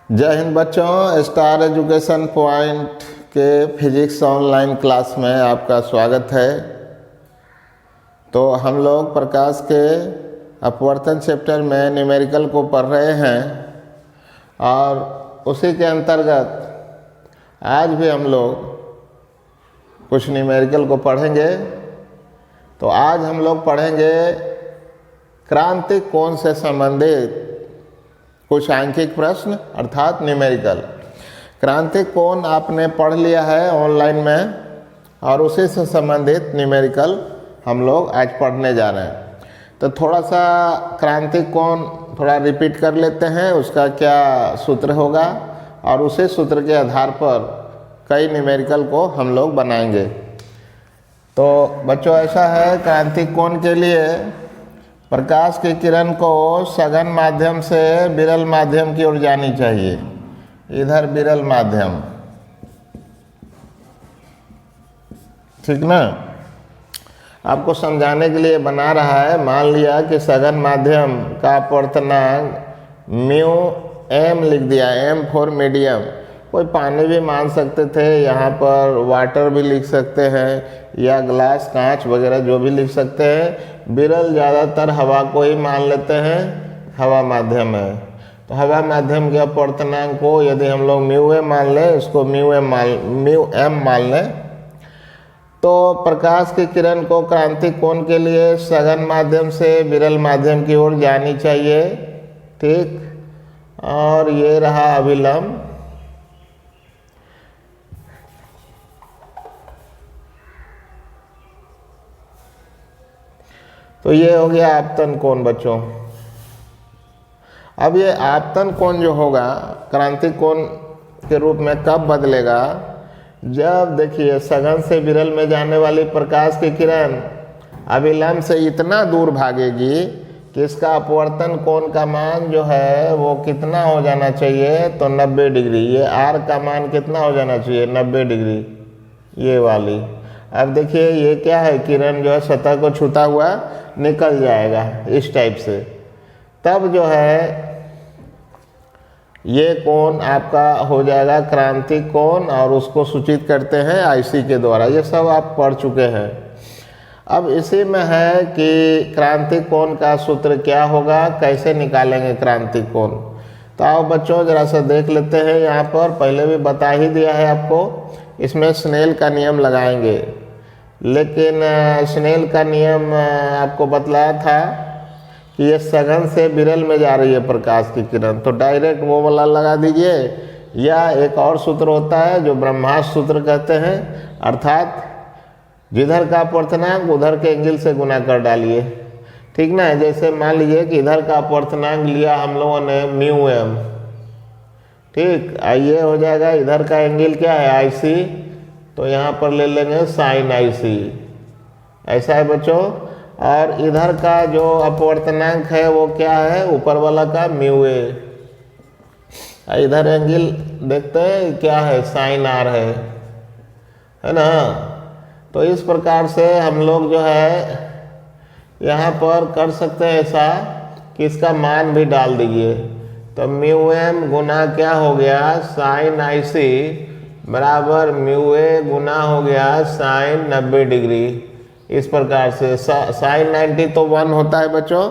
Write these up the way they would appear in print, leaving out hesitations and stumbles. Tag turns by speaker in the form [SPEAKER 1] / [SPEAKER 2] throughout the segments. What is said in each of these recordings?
[SPEAKER 1] जय हिंद बच्चों, star education point के फिजिक्स ऑनलाइन क्लास में आपका स्वागत है। तो हम लोग प्रकाश के अपवर्तन चैप्टर में न्यूमेरिकल को पढ़ रहे हैं और उसी के अंतर्गत आज भी हम लोग कुछ न्यूमेरिकल को पढ़ेंगे। तो आज हम लोग पढ़ेंगे क्रांतिक कोण से संबंधित कुछ आंकिक प्रश्न अर्थात न्यूमेरिकल। क्रांतिक कोण आपने पढ़ लिया है ऑनलाइन में और उसी से संबंधित न्यूमेरिकल हम लोग आज पढ़ने जा रहे हैं। तो थोड़ा सा क्रांतिक कोण थोड़ा रिपीट कर लेते हैं, उसका क्या सूत्र होगा और उसी सूत्र के आधार पर कई न्यूमेरिकल को हम लोग बनाएंगे। तो बच्चों ऐसा है, क्रांतिक कोण के लिए प्रकाश की किरण को सघन माध्यम से विरल माध्यम की ओर जानी चाहिए। इधर विरल माध्यम, ठीक ना। आपको समझाने के लिए बना रहा है। मान लिया कि सघन माध्यम का अपवर्तनांक म्यू एम लिख दिया, एम फॉर मीडियम। कोई पानी भी मान सकते थे, यहाँ पर वाटर भी लिख सकते हैं या ग्लास कांच वगैरह जो भी लिख सकते हैं। विरल ज़्यादातर हवा को ही मान लेते हैं, हवा माध्यम है। तो हवा माध्यम के अपवर्तनांक को यदि हम लोग म्यू एम मान लें, इसको म्यू एम मान लें, तो प्रकाश की किरण को क्रांतिक कोण के लिए सघन माध्यम से विरल माध्यम की ओर जानी चाहिए, ठीक। और ये रहा अभिलंब। तो ये हो गया आपतन कोण बच्चों। अब ये आपतन कोण जो होगा क्रांतिक कोण के रूप में कब बदलेगा? जब देखिए सघन से विरल में जाने वाली प्रकाश की किरण अभिलंब से इतना दूर भागेगी कि इसका अपवर्तन कोण का मान जो है वो कितना हो जाना चाहिए? तो 90 डिग्री। ये आर का मान कितना हो जाना चाहिए? 90 डिग्री, ये वाली। अब देखिए ये क्या है, किरण जो है सतह को छूता हुआ निकल जाएगा इस टाइप से। तब जो है ये कोण आपका हो जाएगा क्रांतिक कोण और उसको सूचित करते हैं आईसी के द्वारा। ये सब आप पढ़ चुके हैं। अब इसी में है कि क्रांतिक कोण का सूत्र क्या होगा, कैसे निकालेंगे क्रांतिक कोण। तो आओ बच्चों जरा सा देख लेते हैं। यहाँ पर पहले भी बता ही दिया है आपको, इसमें स्नेल का नियम लगाएंगे। लेकिन स्नेल का नियम आपको बतलाया था कि ये सघन से विरल में जा रही है प्रकाश की किरण, तो डायरेक्ट वो वाला लगा दीजिए। या एक और सूत्र होता है जो ब्रह्मास्त्र सूत्र कहते हैं, अर्थात जिधर का अपवर्तनांक उधर के एंगल से गुना कर डालिए, ठीक ना। जैसे मान लीजिए कि इधर का अपवर्तनांक लिया हम लोगों ने म्यू एम, ठीक। ये हो जाएगा इधर का एंगल क्या है, आईसी, तो यहाँ पर ले लेंगे साइन आईसी। ऐसा है बच्चों। और इधर का जो अपवर्तनांक है वो क्या है, ऊपर वाला का म्यू ए। इधर एंगल देखते हैं क्या है, साइन आर है ना। तो इस प्रकार से हम लोग जो है यहाँ पर कर सकते हैं ऐसा कि इसका मान भी डाल दीजिए। तो म्यू एम गुना क्या हो गया, साइन आई सी बराबर म्यू ए गुना हो गया साइन 90 डिग्री। इस प्रकार से साइन 90 तो 1 होता है बच्चों,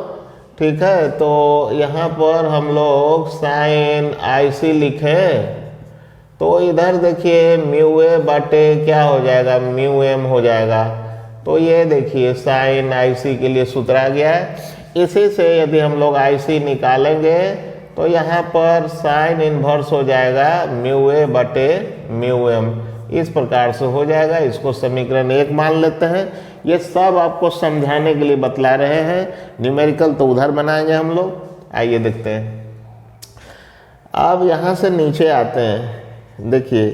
[SPEAKER 1] ठीक है। तो यहाँ पर हम लोग साइन आई सी लिखें तो इधर देखिए म्यू ए बाटे क्या हो जाएगा, म्यू एम हो जाएगा। तो ये देखिए साइन आई सी के लिए सूत्र आ गया है। इसी से यदि हम लोग आई सी निकालेंगे तो यहाँ पर साइन इन्वर्स हो जाएगा म्यू ए बटे म्यू एम। इस प्रकार से हो जाएगा। इसको समीकरण 1 मान लेते हैं। ये सब आपको समझाने के लिए बतला रहे हैं। न्यूमेरिकल तो उधर बनाएंगे हम लोग। आइए देखते हैं। अब यहाँ से नीचे आते हैं। देखिए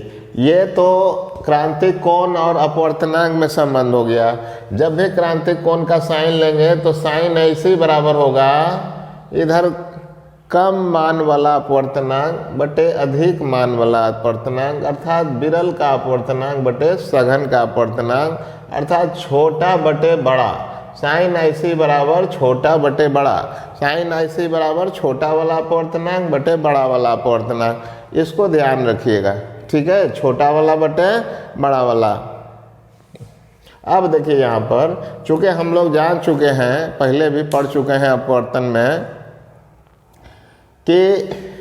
[SPEAKER 1] ये तो क्रांतिक कोण और अपवर्तनांक में संबंध हो गया। जब भी क्रांतिक कोण का साइन लेंगे तो साइन ऐसे बराबर होगा इधर कम मान वाला अपवर्तनांक बटे अधिक मान वाला अपवर्तनांक, अर्थात विरल का अपवर्तनांक बटे सघन का अपवर्तनांक, अर्थात छोटा बटे बड़ा। साइन IC बराबर छोटा बटे बड़ा, साइन IC बराबर छोटा वाला अपवर्तनांक बटे बड़ा वाला अपवर्तनांक, इसको ध्यान रखिएगा, ठीक है, छोटा वाला बटे बड़ा वाला। अब देखिए यहाँ पर चूँकि हम लोग जान चुके हैं, पहले भी पढ़ चुके हैं अपवर्तन में, कि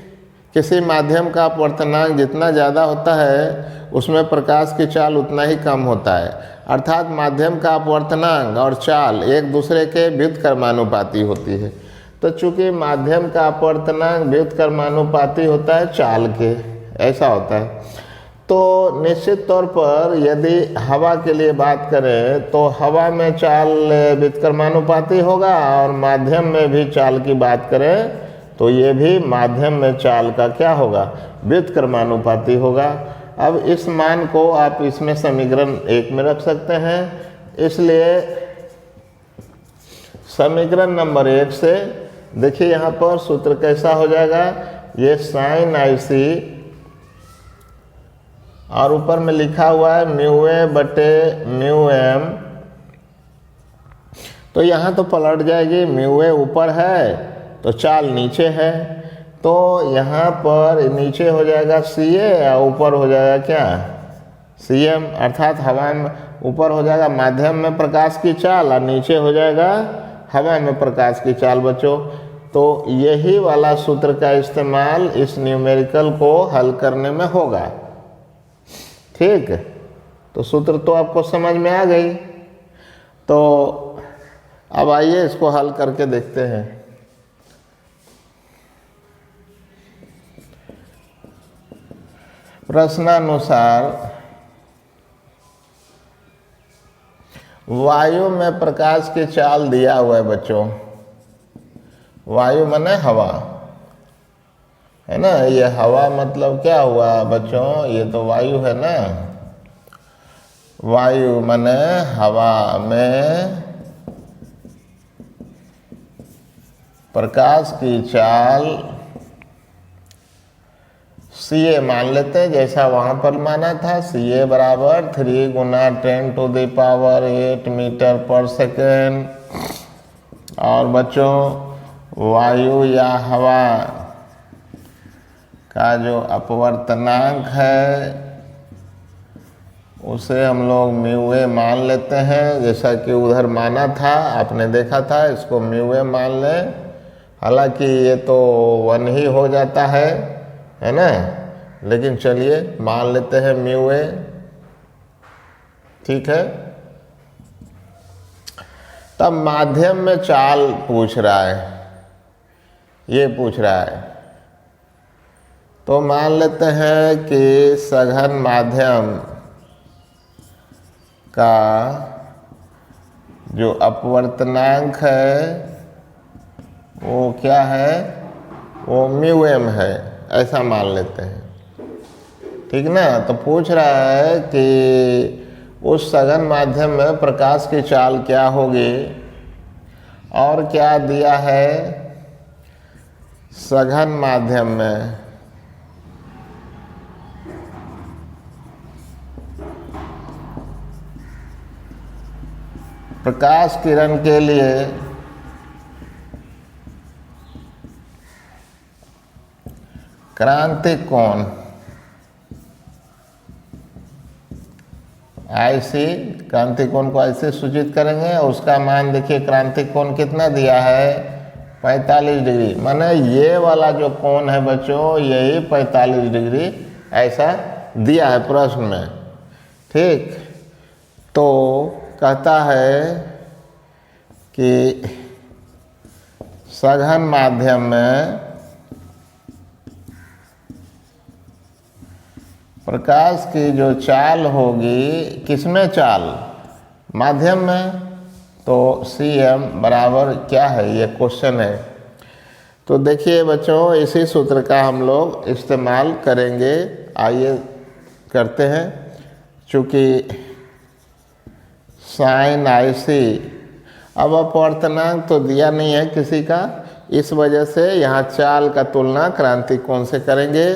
[SPEAKER 1] किसी माध्यम का अपवर्तनांक जितना ज़्यादा होता है उसमें प्रकाश की चाल उतना ही कम होता है, अर्थात माध्यम का अपवर्तनांक और चाल एक दूसरे के व्युत्क्रमानुपाती होती है। तो चूँकि माध्यम का अपवर्तनांक व्युत्क्रमानुपाती होता है चाल के, ऐसा होता है, तो निश्चित तौर पर यदि हवा के लिए बात करें तो हवा में चाल व्युत्क्रमानुपाती होगा, और माध्यम में भी चाल की बात करें तो ये भी माध्यम में चाल का क्या होगा, व्युत्क्रमानुपाती होगा। अब इस मान को आप इसमें समीकरण 1 में रख सकते हैं, इसलिए समीकरण नंबर 1 से देखिए यहाँ पर सूत्र कैसा हो जाएगा, ये साइन IC और ऊपर में लिखा हुआ है म्यू ए बटे म्यू एम, तो यहाँ तो पलट जाएगी, म्यू ए ऊपर है तो चाल नीचे है, तो यहाँ पर नीचे हो जाएगा CA और ऊपर हो जाएगा क्या CM, अर्थात हवा में ऊपर हो जाएगा माध्यम में प्रकाश की चाल और नीचे हो जाएगा हवा में प्रकाश की चाल बच्चों। तो यही वाला सूत्र का इस्तेमाल इस न्यूमेरिकल को हल करने में होगा, ठीक। तो सूत्र तो आपको समझ में आ गई, तो अब आइए इसको हल करके देखते हैं। प्रश्नानुसार वायु में प्रकाश की चाल दिया हुआ है बच्चों, वायु माने हवा है ना, ये हवा मतलब क्या हुआ बच्चों, ये तो वायु है ना, वायु माने हवा में प्रकाश की चाल CA मान लेते हैं, जैसा वहाँ पर माना था, CA बराबर 3 गुना 10⁸ मीटर पर सेकेंड। और बच्चों वायु या हवा का जो अपवर्तनांक है उसे हम लोग म्यू ए मान लेते हैं, जैसा कि उधर माना था, आपने देखा था, इसको म्यू ए मान लें। हालांकि ये तो 1 ही हो जाता है ना, लेकिन चलिए मान लेते हैं म्यू ए, ठीक है। तब माध्यम में चाल पूछ रहा है, ये पूछ रहा है, तो मान लेते हैं कि सघन माध्यम का जो अपवर्तनांक है वो क्या है, वो म्यू एम है, ऐसा मान लेते हैं, ठीक ना। तो पूछ रहा है कि उस सघन माध्यम में प्रकाश की चाल क्या होगी, और क्या दिया है सघन माध्यम में प्रकाश किरण के लिए क्रांतिक कोण IC, क्रांतिक कोण को ऐसे सूचित करेंगे, और उसका मान देखिए क्रांतिक कोण कितना दिया है 45 डिग्री, माने ये वाला जो कोण है बच्चों यही 45 डिग्री ऐसा दिया है प्रश्न में, ठीक। तो कहता है कि सघन माध्यम में प्रकाश की जो चाल होगी, किसमें चाल, माध्यम में, तो CM बराबर क्या है, ये क्वेश्चन है। तो देखिए बच्चों इसी सूत्र का हम लोग इस्तेमाल करेंगे, आइए करते हैं। चूँकि साइन IC, अब अपवर्तनांक तो दिया नहीं है किसी का, इस वजह से यहाँ चाल का तुलना क्रांतिक कोण से करेंगे,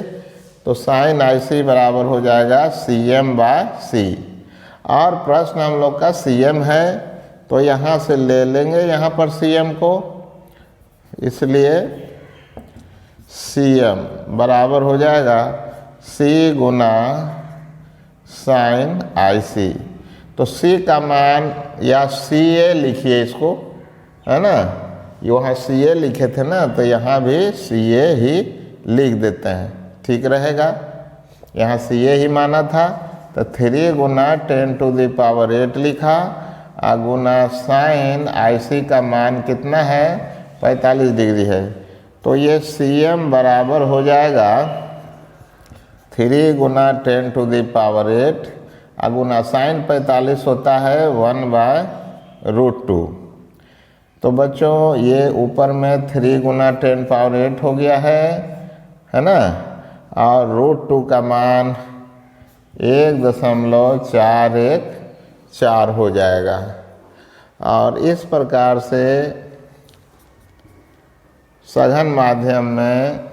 [SPEAKER 1] तो साइन IC बराबर हो जाएगा CM/C, और प्रश्न हम लोग का CM है, तो यहाँ से ले लेंगे यहाँ पर Cm को, इसलिए Cm बराबर हो जाएगा C गुना साइन IC। तो C का मान या CA लिखिए इसको, है ना, वहाँ CA लिखे थे ना, तो यहाँ भी CA ही लिख देते हैं, ठीक रहेगा। यहाँ CA ही माना था, तो 3 गुना 10⁸ लिखा, गुना साइन IC का मान कितना है, 45 डिग्री है। तो ये Cm बराबर हो जाएगा 3 गुना 10⁸, गुना साइन 45 होता है 1/√2। तो बच्चों ये ऊपर में 3 गुना 10⁸ हो गया है ना, और √2 का मान 1.414 हो जाएगा। और इस प्रकार से सघन माध्यम में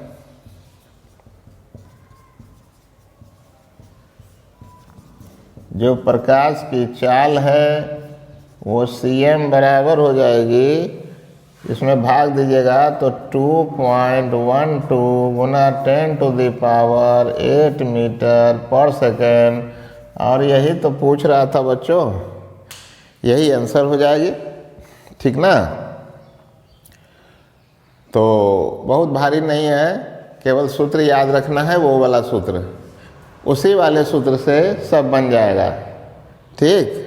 [SPEAKER 1] जो प्रकाश की चाल है वो Cm बराबर हो जाएगी, इसमें भाग दीजिएगा तो 2.12 गुना 10⁸ मीटर पर सेकेंड। और यही तो पूछ रहा था बच्चों, यही आंसर हो जाएगी, ठीक ना। तो बहुत भारी नहीं है, केवल सूत्र याद रखना है, वो वाला सूत्र, उसी वाले सूत्र से सब बन जाएगा, ठीक।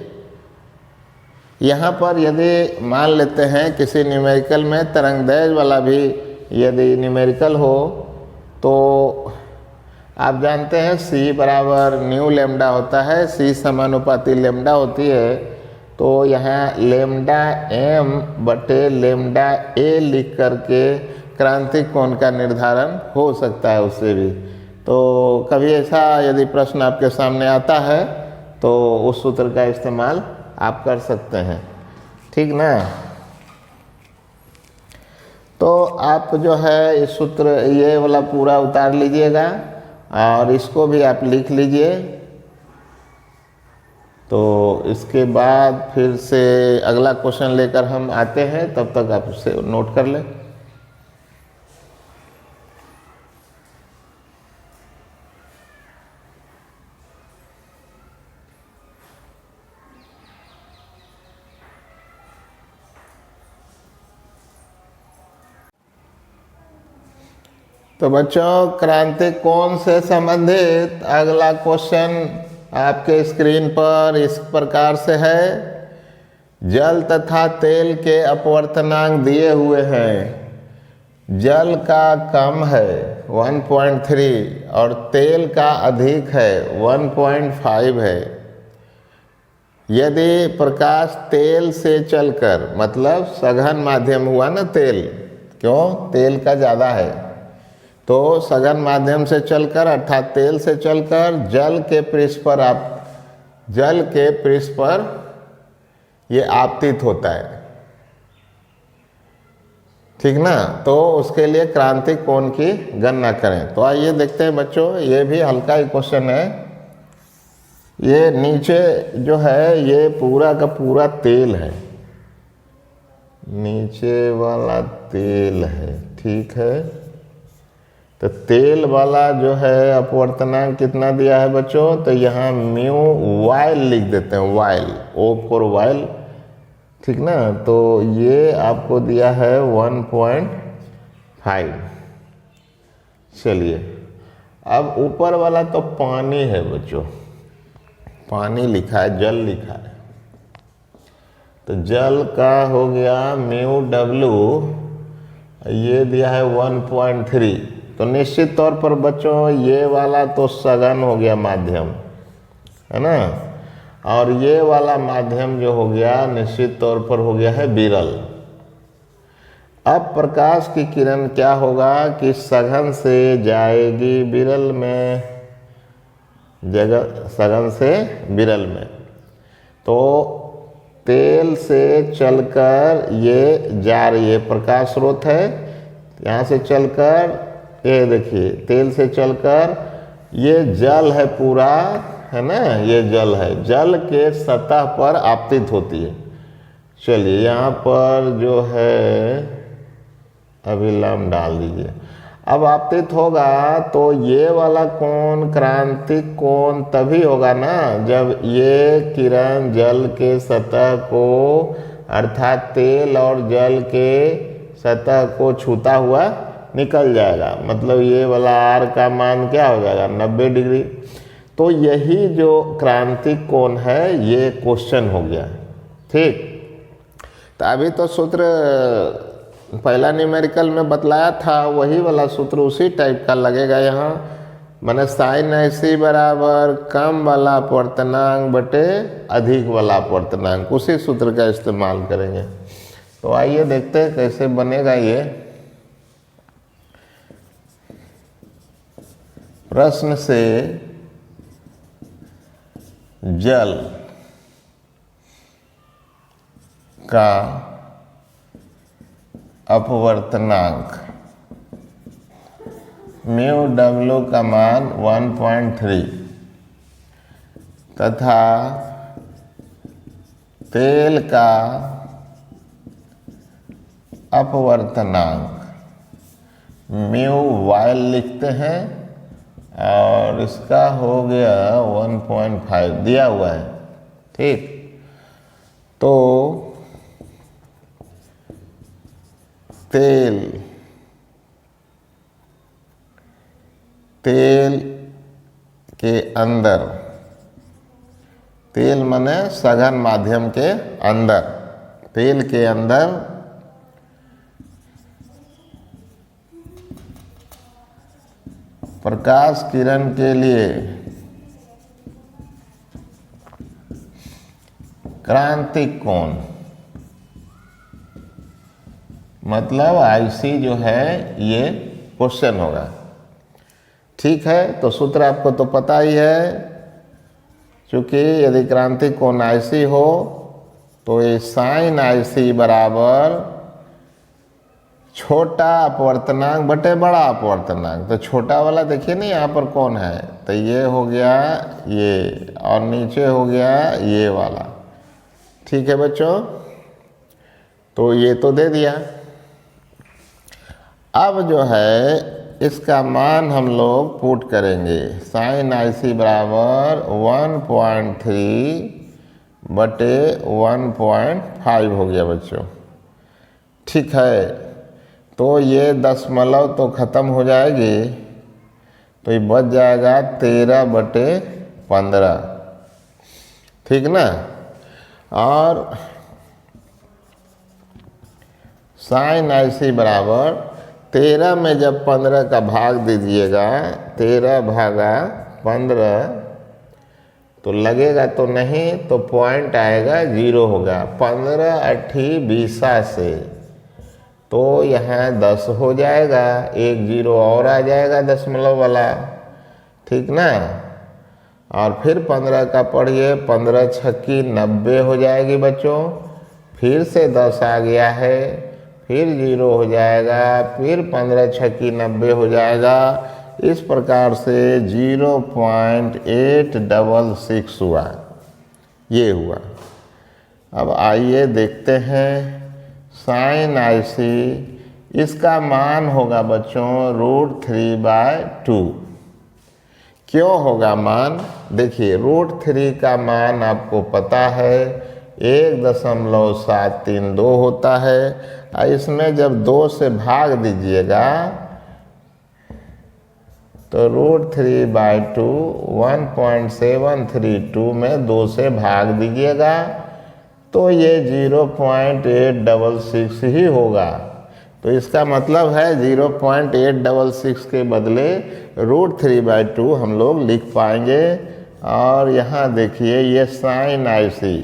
[SPEAKER 1] यहाँ पर यदि मान लेते हैं किसी न्यूमेरिकल में तरंगदैर्घ्य वाला भी यदि न्यूमेरिकल हो, तो आप जानते हैं C बराबर न्यू लेमडा होता है, C समानुपाती लेमडा होती है। तो यहाँ लेमडा m बटे लेमडा a लिख करके क्रांतिक कोण का निर्धारण हो सकता है उससे भी। तो कभी ऐसा यदि प्रश्न आपके सामने आता है तो उस सूत्र का इस्तेमाल आप कर सकते हैं, ठीक ना। तो आप जो है इस सूत्र ये वाला पूरा उतार लीजिएगा और इसको भी आप लिख लीजिए। तो इसके बाद फिर से अगला क्वेश्चन लेकर हम आते हैं, तब तक आप उसे नोट कर लें। तो बच्चों क्रांतिक कोण से संबंधित अगला क्वेश्चन आपके स्क्रीन पर इस प्रकार से है। जल तथा तेल के अपवर्तनांक दिए हुए हैं। जल का कम है 1.3 और तेल का अधिक है 1.5 है। यदि प्रकाश तेल से चलकर, मतलब सघन माध्यम हुआ ना तेल, क्यों, तेल का ज़्यादा है, तो सघन माध्यम से चलकर अर्थात तेल से चलकर जल के पृष्ठ पर ये आपतित होता है, ठीक ना। तो उसके लिए क्रांतिक कोण की गणना करें। तो आइए देखते हैं बच्चों, ये भी हल्का ही क्वेश्चन है। ये नीचे जो है ये पूरा का पूरा तेल है, नीचे वाला तेल है, ठीक है। तो तेल वाला जो है अपवर्तनांक कितना दिया है बच्चों, तो यहाँ म्यू वाइल लिख देते हैं, वाइल, O फॉर वाइल, ठीक ना। तो ये आपको दिया है 1.5। चलिए अब ऊपर वाला तो पानी है बच्चों, पानी लिखा है, जल लिखा है। तो जल का हो गया म्यू W, ये दिया है 1.3। तो निश्चित तौर पर बच्चों ये वाला तो सघन हो गया माध्यम, है ना, और ये वाला माध्यम जो हो गया निश्चित तौर पर हो गया है विरल। अब प्रकाश की किरण क्या होगा कि सघन से जाएगी विरल में, सघन से विरल में। तो तेल से चलकर ये जा रही है, प्रकाश स्रोत है, यहाँ से चलकर ये देखिए तेल से चलकर ये जल है पूरा, है ना, ये जल है, जल के सतह पर आपतित होती है। चलिए यहाँ पर जो है अभिलंब डाल दीजिए। अब आपतित होगा तो ये वाला कोण क्रांतिक कोण तभी होगा ना जब ये किरण जल के सतह को अर्थात तेल और जल के सतह को छूता हुआ निकल जाएगा। मतलब ये वाला आर का मान क्या हो जाएगा 90 डिग्री। तो यही जो क्रांतिक कोण है ये क्वेश्चन हो गया। ठीक, तो अभी तो सूत्र पहला न्यूमेरिकल में बतलाया था, वही वाला सूत्र उसी टाइप का लगेगा यहाँ। माने साइन ऐसी बराबर कम वाला अपवर्तनांक बटे अधिक वाला अपवर्तनांक, उसी सूत्र का इस्तेमाल करेंगे। तो आइए देखते हैं कैसे बनेगा ये। प्रश्न से जल का अपवर्तनांक म्यू डब्ल्यू का मान 1.3 तथा तेल का अपवर्तनांक म्यू वाई लिखते हैं और इसका हो गया 1.5 दिया हुआ है। ठीक, तो तेल के अंदर, तेल माने सघन माध्यम के अंदर, तेल के अंदर प्रकाश किरण के लिए क्रांतिक कोण मतलब आईसी जो है ये क्वेश्चन होगा। ठीक है, तो सूत्र आपको तो पता ही है, क्योंकि यदि क्रांतिक कोण आईसी हो तो ये साइन आईसी बराबर छोटा अपवर्तनांक बटे बड़ा अपवर्तनांक। तो छोटा वाला देखिए ना यहाँ पर कौन है, तो ये हो गया ये, और नीचे हो गया ये वाला। ठीक है बच्चों, तो ये तो दे दिया। अब जो है इसका मान हम लोग पुट करेंगे। साइन आईसी बराबर 1.3 बटे 1.5 हो गया बच्चों। ठीक है, तो ये दशमलव तो ख़त्म हो जाएगी, तो ये बच जाएगा 13 बटे 15। ठीक ना, और साइन आईसी बराबर 13 में जब 15 का भाग दीजिएगा, 13 भागा 15, तो लगेगा तो नहीं, तो पॉइंट आएगा 0 होगा। 15 अट्ठी 20 से तो यहाँ 10 हो जाएगा, एक 0 और आ जाएगा दशमलव वाला। ठीक ना, और फिर 15 का पढ़िए, 15 छक्की 90 हो जाएगी बच्चों। फिर से 10 आ गया है, फिर 0 हो जाएगा, फिर 15 छक्की 90 हो जाएगा। इस प्रकार से 0.866 हुआ, ये हुआ। अब आइए देखते हैं साइन आईसी, इसका मान होगा बच्चों √3/2। क्यों होगा मान? देखिए √3 का मान आपको पता है 1.732 होता है। इसमें जब 2 से भाग दीजिएगा तो √3/2 1.732 में 2 से भाग दीजिएगा तो ये 0.866 ही होगा। तो इसका मतलब है 0.866 के बदले √3/2 हम लोग लिख पाएंगे। और यहाँ देखिए ये साइन आईसी,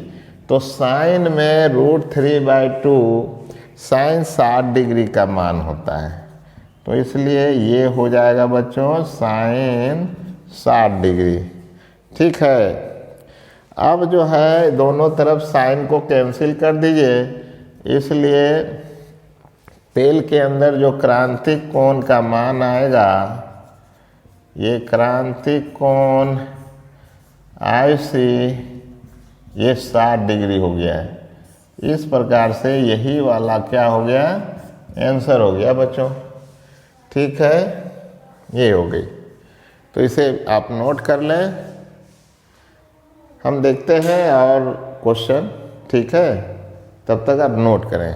[SPEAKER 1] तो साइन में √3/2 साइन 60 डिग्री का मान होता है, तो इसलिए ये हो जाएगा बच्चों साइन 60 डिग्री। ठीक है, अब जो है दोनों तरफ साइन को कैंसिल कर दीजिए, इसलिए तेल के अंदर जो क्रांतिक कोण का मान आएगा, ये क्रांतिक कोण आईसी ये 60 डिग्री हो गया है। इस प्रकार से यही वाला क्या हो गया, आंसर हो गया बच्चों। ठीक है, ये हो गई। तो इसे आप नोट कर लें, हम देखते हैं और क्वेश्चन। ठीक है, तब तक आप नोट करें।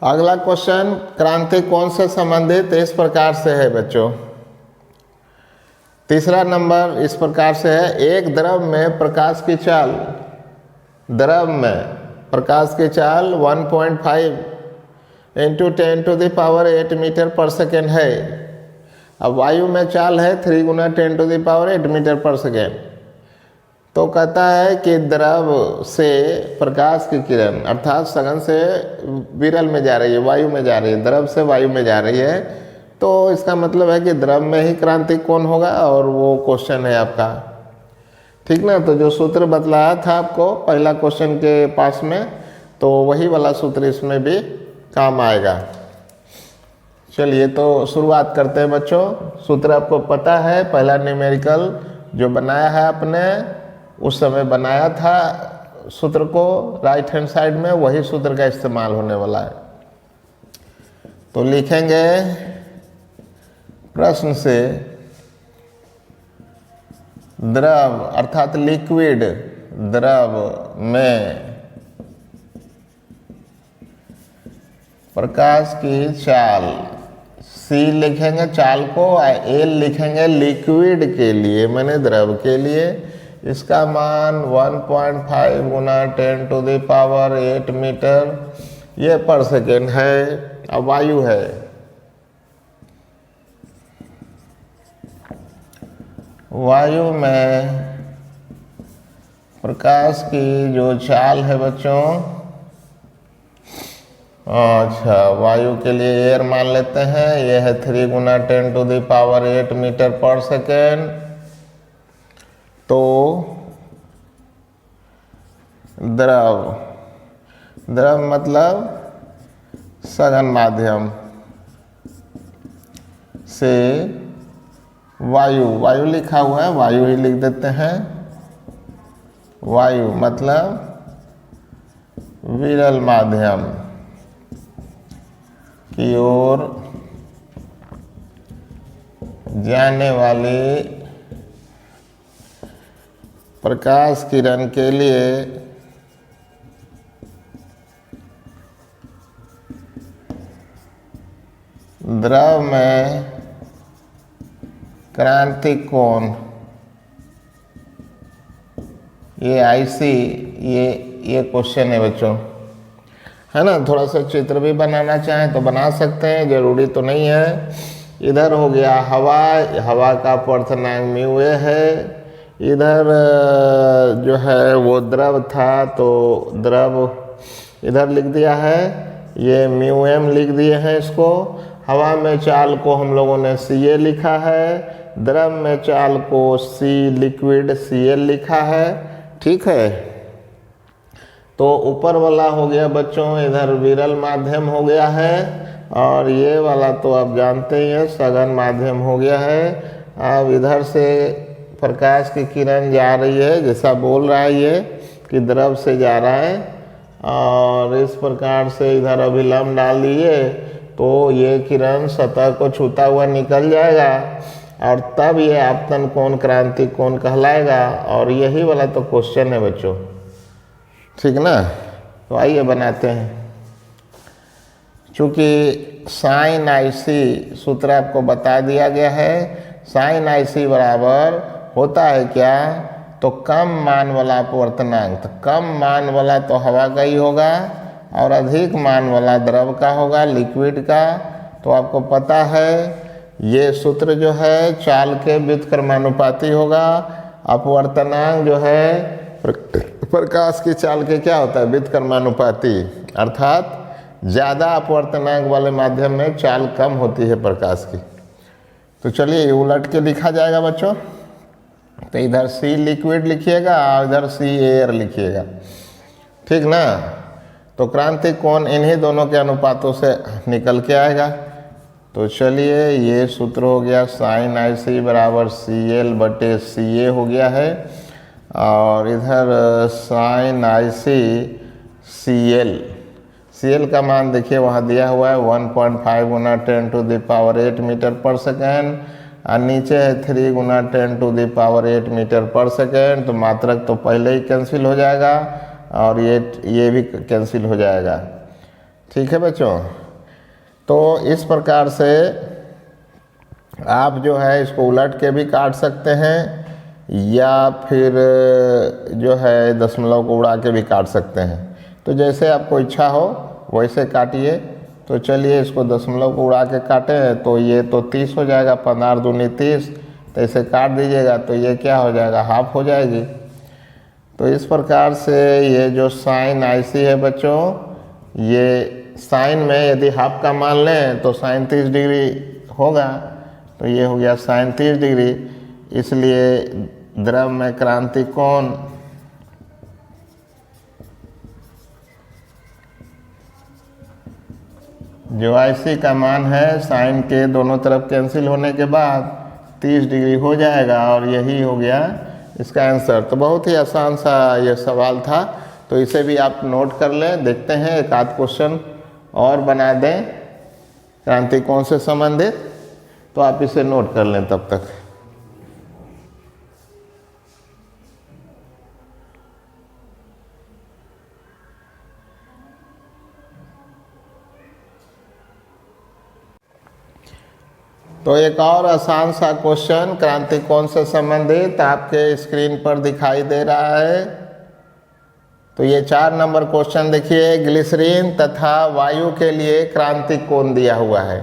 [SPEAKER 1] अगला क्वेश्चन क्रांति कोण से संबंधित इस प्रकार से है बच्चों। तीसरा नंबर इस प्रकार से है, एक द्रव में प्रकाश की चाल, द्रव में प्रकाश की चाल 1.5 × 10⁸ मीटर पर सेकेंड है। अब वायु में चाल है 3 × 10⁸ मीटर पर सेकेंड। तो कहता है कि द्रव से प्रकाश की किरण अर्थात सघन से विरल में जा रही है, वायु में जा रही है, द्रव से वायु में जा रही है। तो इसका मतलब है कि द्रव में ही क्रांतिक कोण होगा, और वो क्वेश्चन है आपका। ठीक ना, तो जो सूत्र बतलाया था आपको पहला क्वेश्चन के पास में, तो वही वाला सूत्र इसमें भी काम आएगा। चलिए तो शुरुआत करते हैं बच्चों। सूत्र आपको पता है, पहला न्यूमेरिकल जो बनाया है आपने, उस समय बनाया था सूत्र को राइट हैंड साइड में, वही सूत्र का इस्तेमाल होने वाला है। तो लिखेंगे प्रश्न से द्रव अर्थात लिक्विड द्रव में प्रकाश की चाल, सी लिखेंगे चाल को, एल लिखेंगे लिक्विड के लिए माने द्रव के लिए। इसका मान 1.5 × 10⁸ मीटर ये पर सेकेंड है। अब वायु है, वायु में प्रकाश की जो चाल है बच्चों, अच्छा वायु के लिए एयर मान लेते हैं, यह है 3 × 10⁸ मीटर पर सेकेंड। तो द्रव, द्रव मतलब सघन माध्यम से वायु, वायु लिखा हुआ है, वायु ही लिख देते हैं। वायु मतलब विरल माध्यम की ओर जाने वाली प्रकाश किरण के लिए द्रव में क्रांतिक कोण, ये आईसी, ये क्वेश्चन है बच्चों, है ना। थोड़ा सा चित्र भी बनाना चाहें तो बना सकते हैं, जरूरी तो नहीं है। इधर हो गया हवा, हवा का अपवर्तनांक म्यू ए है। इधर जो है वो द्रव था, तो द्रव इधर लिख दिया है, ये म्यू एम लिख दिए हैं इसको। हवा में चाल को हम लोगों ने सी ए लिखा है, द्रव में चाल को सी लिक्विड सी एल लिखा है। ठीक है, तो ऊपर वाला हो गया बच्चों, इधर विरल माध्यम हो गया है, और ये वाला तो आप जानते ही हैं सघन माध्यम हो गया है। अब इधर से प्रकाश की किरण जा रही है, जैसा बोल रहा है ये कि द्रव से जा रहा है, और इस प्रकार से इधर अभिलंब डाल दिए तो ये किरण सतह को छूता हुआ निकल जाएगा, और तब ये आपतन कोण क्रांतिक कोण कहलाएगा। और यही वाला तो क्वेश्चन है बच्चों, ठीक ना। तो आइए बनाते हैं। चूँकि साइन आई सी सूत्र आपको बता दिया गया है, साइन आई सी बराबर होता है क्या, तो कम मान वाला अपवर्तनांक, तो कम मान वाला तो हवा का ही होगा, और अधिक मान वाला द्रव का होगा, लिक्विड का। तो आपको पता है ये सूत्र जो है चाल के व्युत्क्रमानुपाती होगा। अपवर्तनांक जो है प्रकाश की चाल के क्या होता है, व्युत्क्रमानुपाती, अर्थात ज़्यादा अपवर्तनांक वाले माध्यम में चाल कम होती है प्रकाश की। तो चलिए उलट के लिखा जाएगा बच्चों। तो इधर सी लिक्विड लिखिएगा और इधर सी एयर लिखिएगा, ठीक ना। तो क्रांतिक कोण इन्हीं दोनों के अनुपातों से निकल के आएगा। तो चलिए ये सूत्र हो गया साइन आई सी बराबर सी एल बटे सी ए हो गया है, और इधर साइन आई सी एल का मान देखिए वहाँ दिया हुआ है 1.5 गुना 10⁸ मीटर पर सेकेंड, और नीचे है 3 गुना 10⁸ मीटर पर सेकेंड। तो मात्रक तो पहले ही कैंसिल हो जाएगा और ये भी कैंसिल हो जाएगा। ठीक है बच्चों, तो इस प्रकार से आप जो है इसको उलट के भी काट सकते हैं, या फिर जो है दशमलव को उड़ा के भी काट सकते हैं। तो जैसे आपको इच्छा हो वैसे काटिए। तो चलिए इसको दशमलव को उड़ा के काटें तो ये तो 30 हो जाएगा, 15 दूनी 30, तो इसे काट दीजिएगा तो ये क्या हो जाएगा, हाफ हो जाएगी। तो इस प्रकार से ये जो साइन आई सी है बच्चों, ये साइन में यदि हाफ का मान लें तो साइन 30 डिग्री होगा, तो ये हो गया साइन 30 डिग्री। इसलिए द्रव में क्रांतिक कोण जो आईसी का मान है साइन के दोनों तरफ कैंसिल होने के बाद 30 डिग्री हो जाएगा, और यही हो गया इसका आंसर। तो बहुत ही आसान सा ये सवाल था, तो इसे भी आप नोट कर लें। देखते हैं एक आध क्वेश्चन और बना दें क्रांतिक कोण से संबंधित, तो आप इसे नोट कर लें तब तक। तो एक और आसान सा क्वेश्चन क्रांतिक कोण से संबंधित आपके स्क्रीन पर दिखाई दे रहा है। तो ये 4 नंबर क्वेश्चन देखिए, ग्लिसरीन तथा वायु के लिए क्रांतिक कोण दिया हुआ है।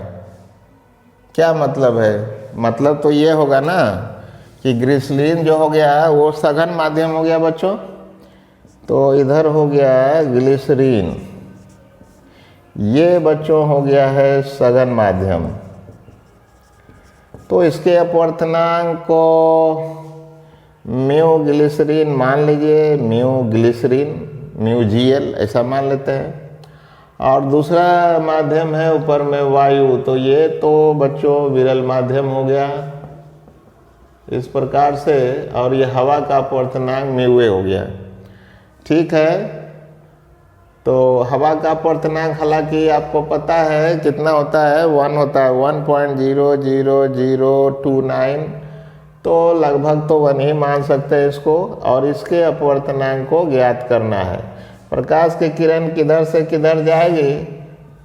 [SPEAKER 1] क्या मतलब है? मतलब तो ये होगा ना कि ग्लिसरीन जो हो गया वो सघन माध्यम हो गया बच्चों। तो इधर हो गया ग्लिसरीन, ये बच्चों हो गया है सघन माध्यम। तो इसके अपवर्तनांक को म्यू ग्लिसरीन मान लीजिए, म्यू ग्लिसरीन, म्यू जीएल ऐसा मान लेते हैं। और दूसरा माध्यम है ऊपर में वायु, तो ये तो बच्चों विरल माध्यम हो गया इस प्रकार से, और ये हवा का अपवर्तनांक म्यू ए हो गया। ठीक है, तो हवा का अपवर्तनांक हालांकि आपको पता है कितना होता है, 1 होता है, 1.00029, तो लगभग तो 1 ही मान सकते हैं इसको। और इसके अपवर्तनांक को ज्ञात करना है। प्रकाश की किरण किधर से किधर जाएगी,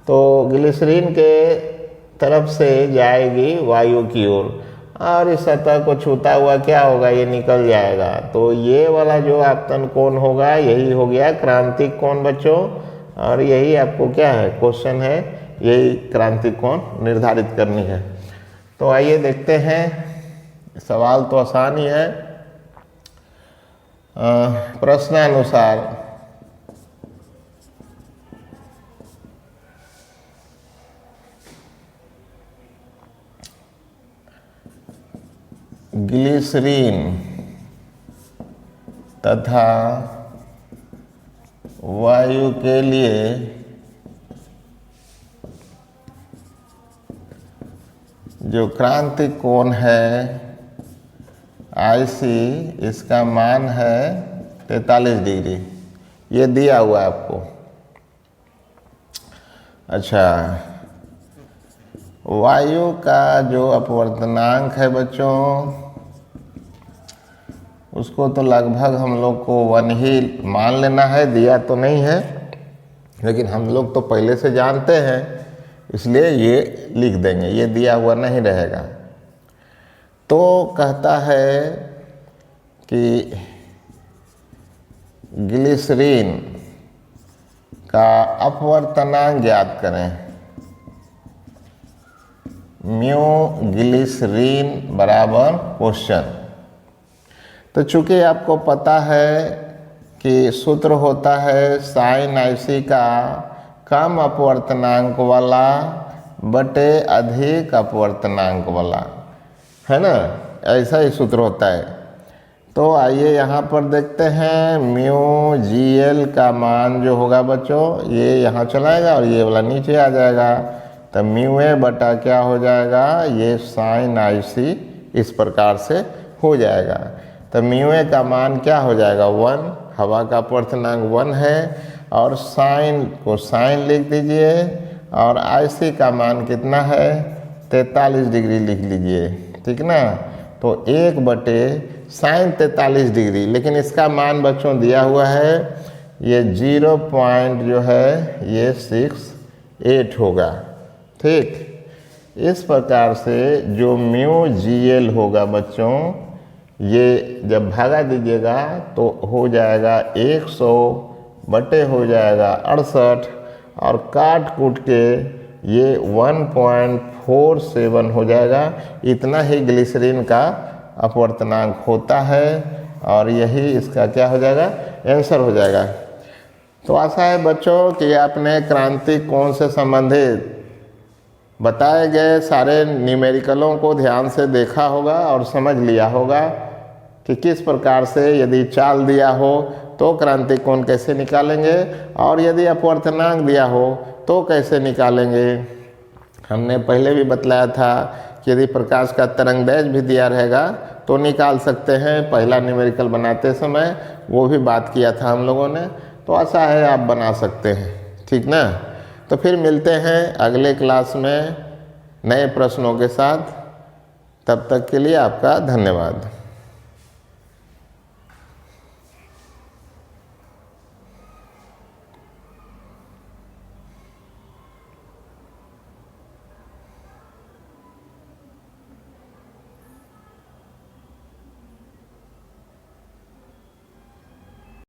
[SPEAKER 1] तो ग्लिसरीन के तरफ से जाएगी वायु की ओर, और इस सतह को छूता हुआ क्या होगा, ये निकल जाएगा। तो ये वाला जो आपतन कोण होगा यही हो गया क्रांतिक कोण बच्चों, और यही आपको क्या है क्वेश्चन है, यही क्रांतिक कोण निर्धारित करनी है। तो आइए देखते हैं, सवाल तो आसान ही है। प्रश्नानुसार ग्लिसरीन तथा वायु के लिए जो क्रांतिक कोण है आईसी, इसका मान है 43 डिग्री। ये दिया हुआ है आपको। अच्छा, वायु का जो अपवर्तनांक है बच्चों, उसको तो लगभग हम लोग को 1 ही मान लेना है, दिया तो नहीं है, लेकिन हम लोग तो पहले से जानते हैं इसलिए ये लिख देंगे, ये दिया हुआ नहीं रहेगा। तो कहता है कि ग्लिसरीन का अपवर्तनांक ज्ञात करें। म्यू ग्लिसरीन बराबर क्वेश्चन। तो चूंकि आपको पता है कि सूत्र होता है साइन आईसी का कम अपवर्तनांक वाला बटे अधिक अपवर्तनांक वाला, है ना, ऐसा ही सूत्र होता है। तो आइए यहाँ पर देखते हैं म्यू जी एल का मान जो होगा बच्चों, ये यहाँ चलाएगा और ये वाला नीचे आ जाएगा। तो म्यू ए बटा क्या हो जाएगा, ये साइन आई सी इस प्रकार से हो जाएगा। तो म्यू ए का मान क्या हो जाएगा 1, हवा का अपवर्तनांक 1 है, और साइन को साइन लिख दीजिए, और आई सी का मान कितना है 43 डिग्री लिख लीजिए, ठीक ना। तो 1/sin 43 डिग्री, लेकिन इसका मान बच्चों दिया हुआ है ये 0 पॉइंट जो है ये 68 होगा, ठीक। इस प्रकार से जो म्यू जी एल होगा बच्चों, ये जब भागा दीजिएगा तो हो जाएगा 100 बटे हो जाएगा 68, और काट कूट के ये 1.47 हो जाएगा। इतना ही ग्लिसरीन का अपवर्तनांक होता है, और यही इसका क्या हो जाएगा, आंसर हो जाएगा। तो आशा है बच्चों कि आपने क्रांति कोण से संबंधित बताए गए सारे न्यूमेरिकलों को ध्यान से देखा होगा और समझ लिया होगा कि किस प्रकार से यदि चाल दिया हो तो क्रांति कोण कैसे निकालेंगे, और यदि अपवर्तनांक दिया हो तो कैसे निकालेंगे। हमने पहले भी बतलाया था कि यदि प्रकाश का तरंगदैर्घ्य भी दिया रहेगा तो निकाल सकते हैं, पहला न्यूमेरिकल बनाते समय वो भी बात किया था हम लोगों ने। तो आशा है आप बना सकते हैं, ठीक ना। तो फिर मिलते हैं अगले क्लास में नए प्रश्नों के साथ, तब तक के लिए आपका धन्यवाद।